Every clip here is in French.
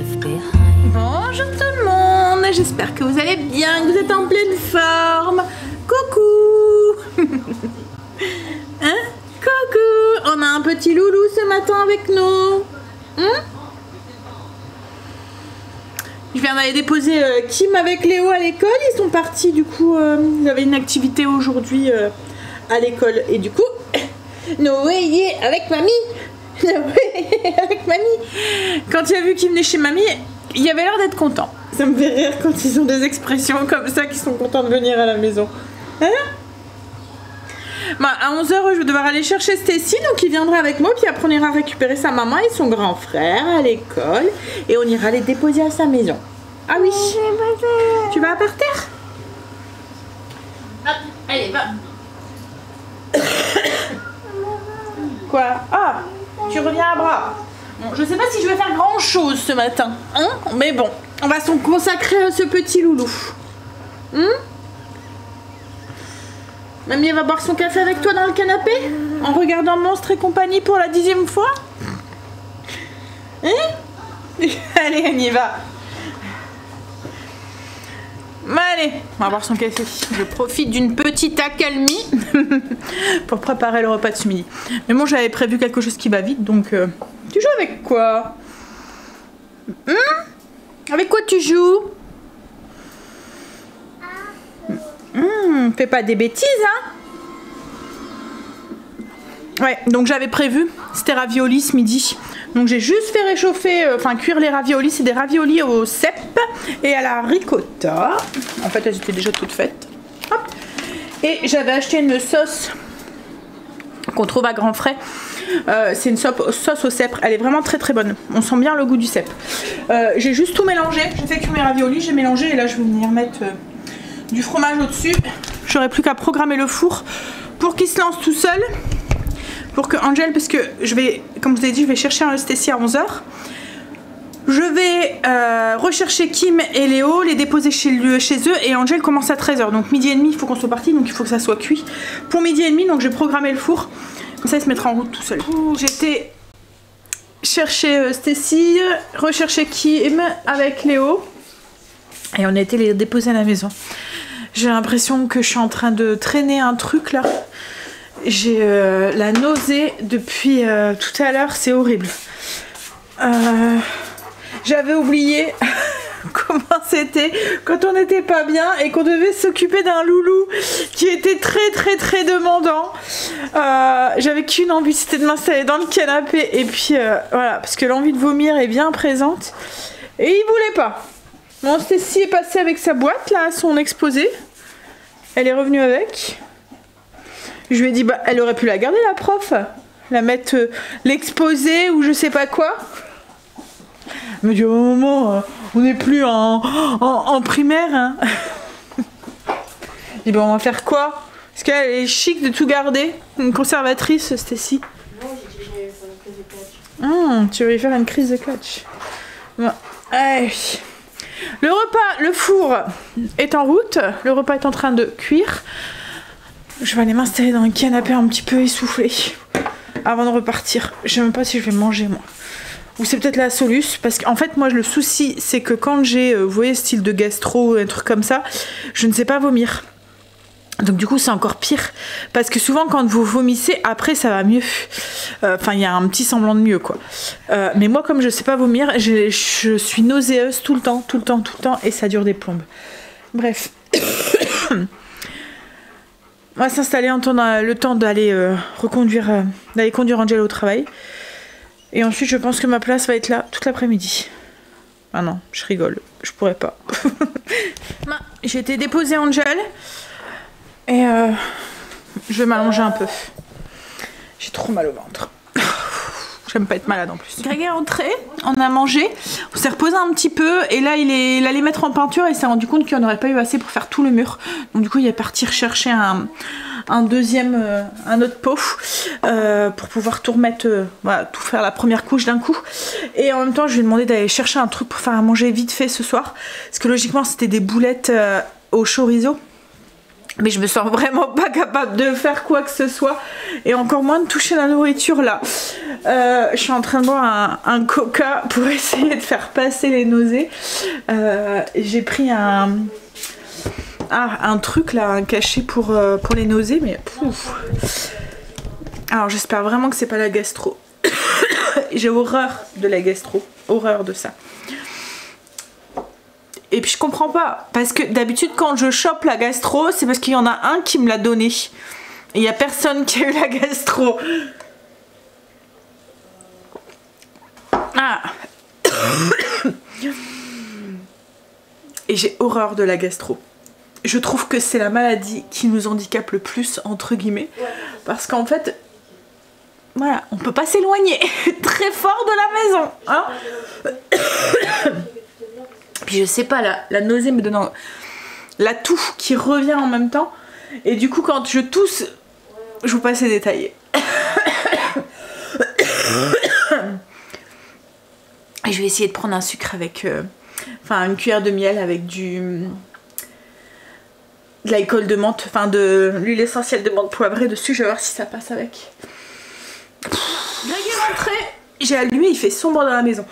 Bonjour tout le monde, j'espère que vous allez bien, que vous êtes en pleine forme. Coucou. Hein? Coucou. On a un petit loulou ce matin avec nous. Je viens d'aller déposer Kim avec Léo à l'école. Ils sont partis du coup, ils avaient une activité aujourd'hui à l'école. Et du coup, Noé avec mamie. Noé avec mamie. Quand il a vu qu'il venait chez mamie, il avait l'air d'être content. Ça me fait rire quand ils ont des expressions comme ça, qu'ils sont contents de venir à la maison. Hein? Bah, à 11h, je vais devoir aller chercher Stacy, donc il viendra avec moi, puis après on ira récupérer sa maman et son grand frère à l'école, et on ira les déposer à sa maison. Ah oui. Tu vas par terre? Ah, allez, va. Quoi? Ah, tu reviens à bras. Bon, je sais pas si je vais faire grand chose ce matin, hein, mais bon, on va s'en consacrer à ce petit loulou. Mamie va boire son café avec toi dans le canapé en regardant Monstres et compagnie pour la 10e fois. Hein? Allez, on y va. Allez, on va boire son café. Je profite d'une petite accalmie pour préparer le repas de ce midi. Mais bon, j'avais prévu quelque chose qui va vite, donc... Tu joues avec quoi? Avec quoi tu joues? Fais pas des bêtises, hein? Ouais, donc j'avais prévu, c'était raviolis ce midi. Donc j'ai juste fait réchauffer, enfin cuire les raviolis. C'est des raviolis au cèpe et à la ricotta. En fait, elles étaient déjà toutes faites. Hop. Et j'avais acheté une sauce qu'on trouve à Grand Frais. C'est une sauce au cèpe. Elle est vraiment très très bonne. On sent bien le goût du cèpe. J'ai juste tout mélangé. J'ai fait cuire mes raviolis, j'ai mélangé et là je vais venir mettre du fromage au-dessus. J'aurai plus qu'à programmer le four pour qu'il se lance tout seul. Pour que Angel, parce que je vais, comme je vous ai dit, je vais chercher un Stacy à 11h. Je vais rechercher Kim et Léo, les déposer chez eux, et Angel commence à 13h. Donc midi et demi, il faut qu'on soit parti, donc il faut que ça soit cuit pour midi et demi. Donc j'ai programmé le four, comme ça il se mettra en route tout seul. J'étais chercher Stacy, rechercher Kim avec Léo, et on a été les déposer à la maison. J'ai l'impression que je suis en train de traîner un truc là. J'ai la nausée depuis tout à l'heure, c'est horrible. J'avais oublié comment c'était quand on n'était pas bien et qu'on devait s'occuper d'un loulou qui était très demandant. J'avais qu'une envie, c'était de m'installer dans le canapé et puis voilà, parce que l'envie de vomir est bien présente. Et il voulait pas. Bon, Stacy est passée avec sa boîte là à son exposé. Elle est revenue avec. Je lui ai dit, bah, elle aurait pu la garder la prof, la mettre l'exposé ou je sais pas quoi. Elle me dit, oh maman, on n'est plus en primaire. Hein. Je dis, bah, on va faire quoi? Parce qu'elle est chic de tout garder. Une conservatrice, Stacy. Non, j'ai dit, je vais faire une crise de catch. Tu veux y faire une crise de catch? Bon. Allez. Le repas, le four est en route. Le repas est en train de cuire. Je vais aller m'installer dans un canapé un petit peu essoufflé avant de repartir. Je sais même pas si je vais manger moi. Ou c'est peut-être la soluce. Parce qu'en fait moi le souci c'est que quand j'ai, vous voyez, style de gastro, un truc comme ça, je ne sais pas vomir. Donc du coup c'est encore pire. Parce que souvent quand vous vomissez, après ça va mieux. Enfin il y a un petit semblant de mieux quoi. Mais moi comme je sais pas vomir, je suis nauséeuse tout le temps. Et ça dure des plombes. Bref. On va s'installer en attendant le temps d'aller d'aller conduire Angel au travail. Et ensuite, je pense que ma place va être là toute l'après-midi. Ah non, je rigole, je pourrais pas. J'ai été déposer Angel et je vais m'allonger un peu. J'ai trop mal au ventre. J'aime pas être malade en plus. Greg est rentré, on a mangé, on s'est reposé un petit peu et là il allait mettre en peinture et il s'est rendu compte qu'il n'y en aurait pas eu assez pour faire tout le mur. Donc du coup il est parti rechercher un autre pot pour pouvoir tout remettre, voilà, tout faire la première couche d'un coup. Et en même temps je lui ai demandé d'aller chercher un truc pour faire à manger vite fait ce soir. Parce que logiquement c'était des boulettes au chorizo. Mais je me sens vraiment pas capable de faire quoi que ce soit. Et encore moins de toucher la nourriture là. Je suis en train de boire un coca pour essayer de faire passer les nausées. J'ai pris un truc là, un cachet pour les nausées. Mais pouf. Alors j'espère vraiment que c'est pas la gastro. J'ai horreur de la gastro. Horreur de ça. Et puis je comprends pas, parce que d'habitude quand je chope la gastro, c'est parce qu'il y en a un qui me l'a donné. Et il n'y a personne qui a eu la gastro. Ah. Et j'ai horreur de la gastro. Je trouve que c'est la maladie qui nous handicape le plus, entre guillemets. Parce qu'en fait, voilà, on peut pas s'éloigner très fort de la maison. Hein. Puis je sais pas, la nausée me donne la toux qui revient en même temps. Et du coup quand je tousse, je vous passe les détails. Et je vais essayer de prendre un sucre avec... enfin une cuillère de miel avec de l'alcool de menthe, enfin de l'huile essentielle de menthe poivrée dessus. Je vais voir si ça passe avec. Greg est rentré. J'ai allumé, il fait sombre dans la maison.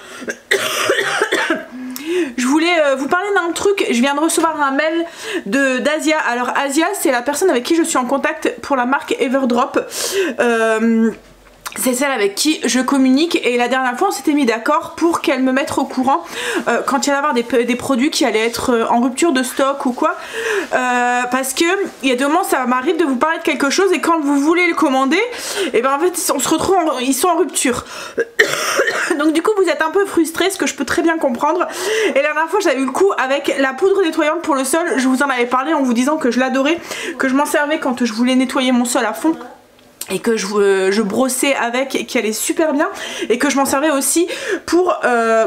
Je voulais vous parler d'un truc. Je viens de recevoir un mail d'Asia. Alors Asia, c'est la personne avec qui je suis en contact pour la marque Everdrop. C'est celle avec qui je communique, et la dernière fois on s'était mis d'accord pour qu'elle me mette au courant quand il y allait avoir des produits qui allaient être en rupture de stock ou quoi, parce que il y a 2 moments ça m'arrive de vous parler de quelque chose et quand vous voulez le commander, et ben en fait on se retrouve ils sont en rupture. Donc du coup vous êtes un peu frustré, ce que je peux très bien comprendre. Et la dernière fois j'avais eu le coup avec la poudre nettoyante pour le sol. Je vous en avais parlé en vous disant que je l'adorais, que je m'en servais quand je voulais nettoyer mon sol à fond et que je brossais avec, et qui allait super bien, et que je m'en servais aussi pour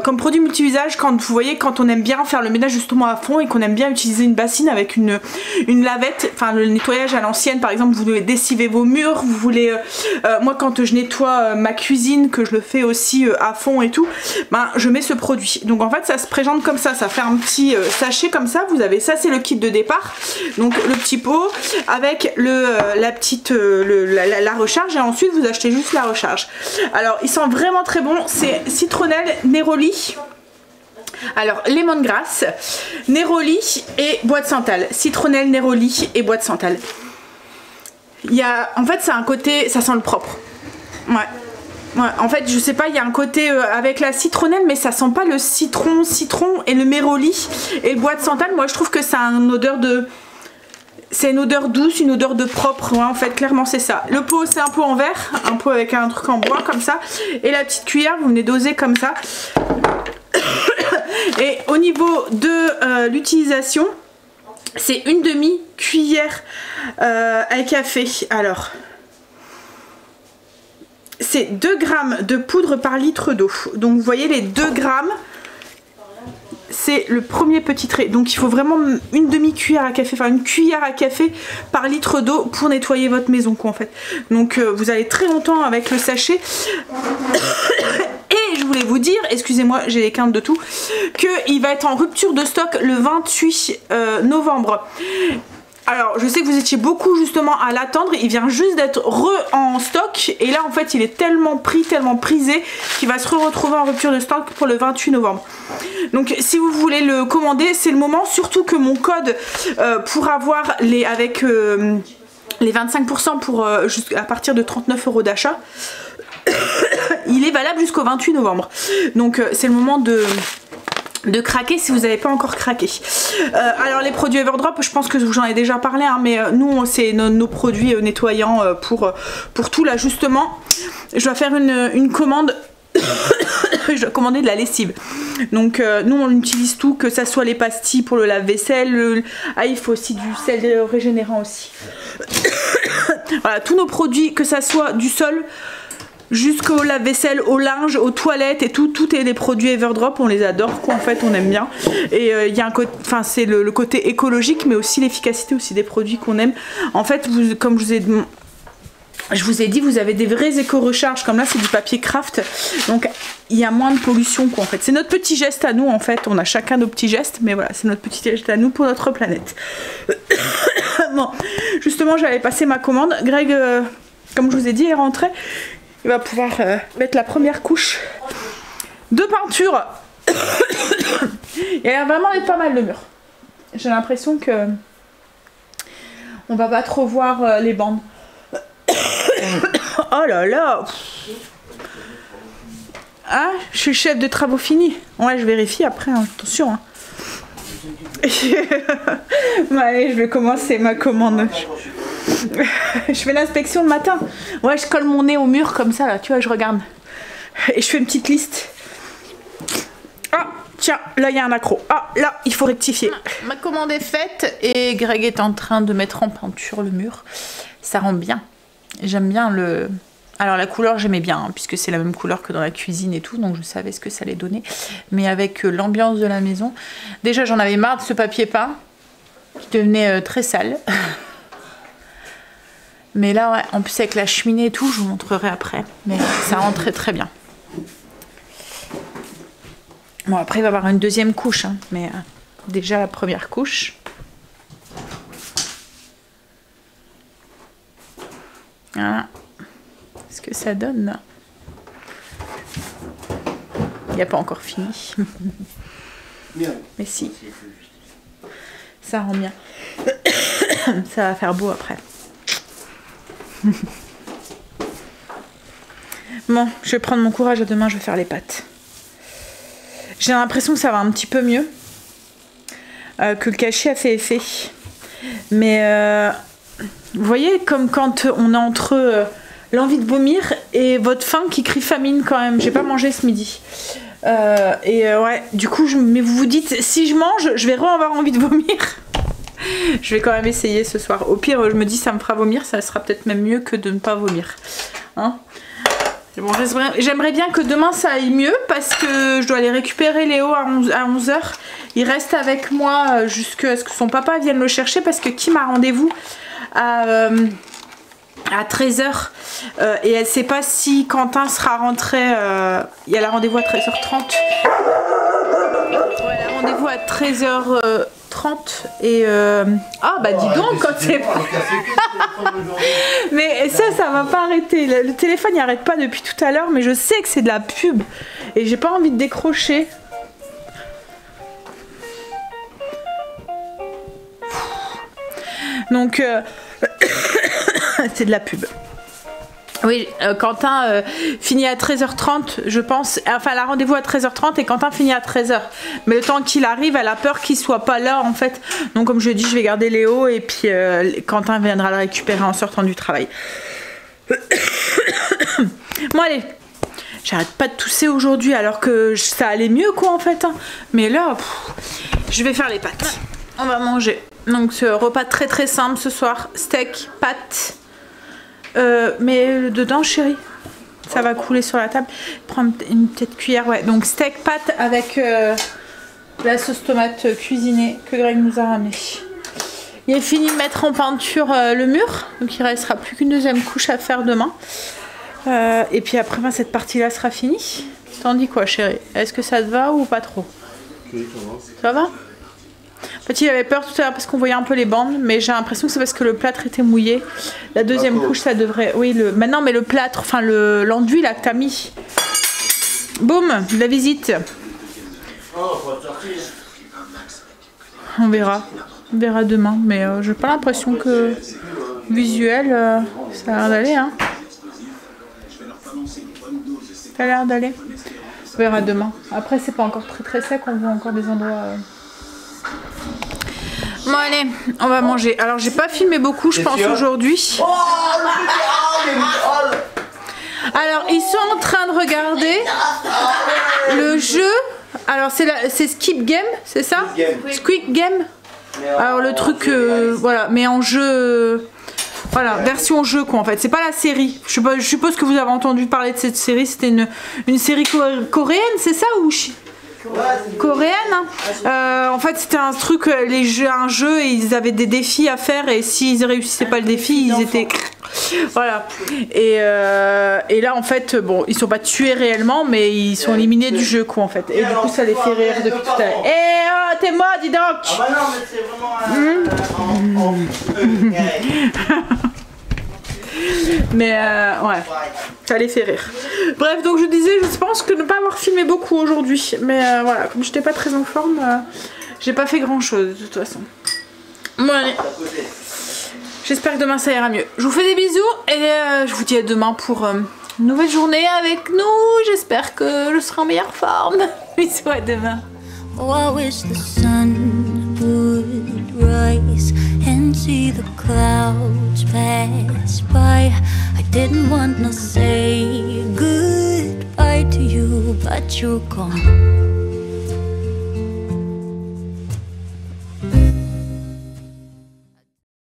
comme produit multi-usage quand vous voyez, quand on aime bien faire le ménage justement à fond et qu'on aime bien utiliser une bassine avec une lavette, enfin le nettoyage à l'ancienne par exemple. Vous voulez dessiver vos murs, vous voulez moi quand je nettoie ma cuisine, que je le fais aussi à fond et tout, ben je mets ce produit. Donc en fait ça se présente comme ça fait un petit sachet comme ça. Vous avez ça, c'est le kit de départ, donc le petit pot avec la petite la recharge, et ensuite vous achetez juste la recharge. Alors il sent vraiment très bon, c'est citronnelle, néroli, alors lemongrass, néroli et bois de santal. Citronnelle, néroli et bois de santal. Il y a, en fait ça a un côté, ça sent le propre. Ouais, en fait je sais pas, il y a un côté avec la citronnelle, mais ça sent pas le citron et le néroli et le bois de santal. Moi je trouve que ça a une odeur de... C'est une odeur douce, une odeur de propre, ouais, en fait clairement c'est ça. Le pot c'est un pot en verre, un pot avec un truc en bois comme ça. Et la petite cuillère vous venez doser comme ça. Et au niveau de l'utilisation, c'est une demi-cuillère à café. Alors, c'est 2 grammes de poudre par litre d'eau. Donc vous voyez les 2 grammes. C'est le premier petit trait, donc il faut vraiment une demi-cuillère à café, enfin une cuillère à café par litre d'eau pour nettoyer votre maison quoi en fait. Donc vous allez très longtemps avec le sachet. Et je voulais vous dire, excusez-moi j'ai les quintes de tout, qu'il va être en rupture de stock le 28 novembre. Alors je sais que vous étiez beaucoup justement à l'attendre, il vient juste d'être en stock et là en fait il est tellement prisé qu'il va se retrouver en rupture de stock pour le 28 novembre. Donc si vous voulez le commander, c'est le moment, surtout que mon code pour avoir les 25% pour à partir de 39 € d'achat, il est valable jusqu'au 28 novembre. Donc c'est le moment de craquer si vous n'avez pas encore craqué. Alors les produits Everdrop, je pense que j'en ai déjà parlé, hein, mais nous c'est nos produits nettoyants pour tout là justement. Je dois faire une commande. Je dois commander de la lessive. Donc nous on utilise tout, que ça soit les pastilles pour le lave-vaisselle, il faut aussi du sel régénérant aussi. Voilà, tous nos produits, que ça soit du sol jusqu'au lave-vaisselle, au linge, aux toilettes et tout est des produits Everdrop, on les adore quoi en fait, on aime bien. Et il y a un côté, enfin c'est le côté écologique, mais aussi l'efficacité aussi des produits qu'on aime. En fait, comme je vous ai dit, vous avez des vraies éco-recharges, comme là c'est du papier craft, donc il y a moins de pollution quoi en fait. C'est notre petit geste à nous en fait, on a chacun nos petits gestes, mais voilà, c'est notre petit geste à nous pour notre planète. Bon, justement, j'allais passer ma commande. Greg, comme je vous ai dit, est rentré. Il va pouvoir mettre la première couche de peinture. Il a vraiment être pas mal le mur. J'ai l'impression que on va pas trop voir les bandes. Oh là là. Ah, je suis chef de travaux finis. Ouais, je vérifie après, hein. Attention. Hein. Bon, allez, je vais commencer ma commande. Je fais l'inspection le matin. Ouais, je colle mon nez au mur comme ça, là, tu vois, je regarde. Et je fais une petite liste. Ah, tiens, là, il y a un accro. Ah, là, il faut rectifier. Ma commande est faite et Greg est en train de mettre en peinture le mur. Ça rend bien. J'aime bien le... Alors la couleur j'aimais bien, hein, puisque c'est la même couleur que dans la cuisine et tout, donc je savais ce que ça allait donner. Mais avec l'ambiance de la maison, déjà j'en avais marre de ce papier peint, qui devenait très sale. Mais là, ouais, en plus avec la cheminée et tout, je vous montrerai après. Mais ça rend très très bien. Bon, après il va y avoir une deuxième couche, hein, mais déjà la première couche. Voilà. Ce que ça donne. Il n'y a pas encore fini. Mais si. Ça rend bien. Ça va faire beau après. Bon, je vais prendre mon courage à demain, je vais faire les pâtes. J'ai l'impression que ça va un petit peu mieux. Que le cachet a fait effet. Mais vous voyez, comme quand on est entre... l'envie de vomir et votre faim qui crie famine quand même. J'ai pas mangé ce midi. Ouais, du coup, mais vous vous dites, si je mange, je vais avoir envie de vomir. Je vais quand même essayer ce soir. Au pire, je me dis, ça me fera vomir. Ça sera peut-être même mieux que de ne pas vomir. Hein? Bon, j'aimerais bien que demain ça aille mieux parce que je dois aller récupérer Léo à 11h. Il reste avec moi jusqu'à ce que son papa vienne le chercher parce que Kim a rendez-vous à 13h et elle sait pas si Quentin sera rentré. Elle a rendez-vous à 13h30. Ouais, elle a rendez-vous à 13h30 et ah bah dis donc quand c'est mais ça va pas arrêter. Le téléphone il arrête pas depuis tout à l'heure, mais je sais que c'est de la pub et j'ai pas envie de décrocher. Donc c'est de la pub. Oui, Quentin finit à 13h30, je pense. Enfin, elle a rendez-vous à 13h30 et Quentin finit à 13h. Mais le temps qu'il arrive, elle a peur qu'il soit pas là en fait. Donc comme je dis, je vais garder Léo et puis Quentin viendra le récupérer en sortant du travail. Bon allez, j'arrête pas de tousser aujourd'hui alors que ça allait mieux quoi en fait. Hein. Mais là, je vais faire les pâtes. On va manger. Donc ce repas très très simple ce soir. Steak, pâtes. Mais dedans chérie, ça va couler sur la table. Prends une petite cuillère, ouais. Donc steak pâte avec la sauce tomate cuisinée que Greg nous a ramené. Il est fini de mettre en peinture le mur, donc il restera plus qu'une deuxième couche à faire demain. Et puis après cette partie là sera finie. T'en dis quoi chérie? Est-ce que ça te va ou pas trop? Ça va? En fait, il avait peur tout à l'heure parce qu'on voyait un peu les bandes, mais j'ai l'impression que c'est parce que le plâtre était mouillé. La deuxième couche, ça devrait... Oui, maintenant, mais le plâtre, enfin l'enduit là que t'as mis. Boum, la visite. On verra. On verra demain, mais j'ai pas l'impression que visuel, ça a l'air d'aller. Hein. Ça a l'air d'aller. On verra demain. Après, c'est pas encore très très sec, on voit encore des endroits... Bon allez, on va manger. Alors j'ai pas filmé beaucoup je pense aujourd'hui. Alors ils sont en train de regarder le jeu. Alors c'est Skip Game, c'est ça? Squid Game. Alors le truc voilà, mais en jeu. Voilà, version jeu quoi en fait. C'est pas la série. Je suppose que vous avez entendu parler de cette série. C'était une série coréenne, c'est ça ou coréenne hein. En fait c'était un truc, un jeu et ils avaient des défis à faire et s'ils réussissaient pas le défi ils étaient Voilà. Et là en fait, bon, ils sont pas tués réellement, mais ils sont éliminés du jeu quoi en fait. Et du coup ça les fait rire depuis tout à l'heure. Eh oh, t'es mort, dis donc. Ah bah non, mais c'est vraiment Mais ouais, ça les fait rire. Bref, donc je disais, je pense que ne pas avoir filmé beaucoup aujourd'hui. Mais voilà, comme j'étais pas très en forme, j'ai pas fait grand chose de toute façon. Bon allez. J'espère que demain ça ira mieux. Je vous fais des bisous et je vous dis à demain pour une nouvelle journée avec nous. J'espère que je serai en meilleure forme. Bisous, à demain. Oh, I wish the sun would rise and see the clouds pass by. I didn't want to say goodbye to you, but you're gone.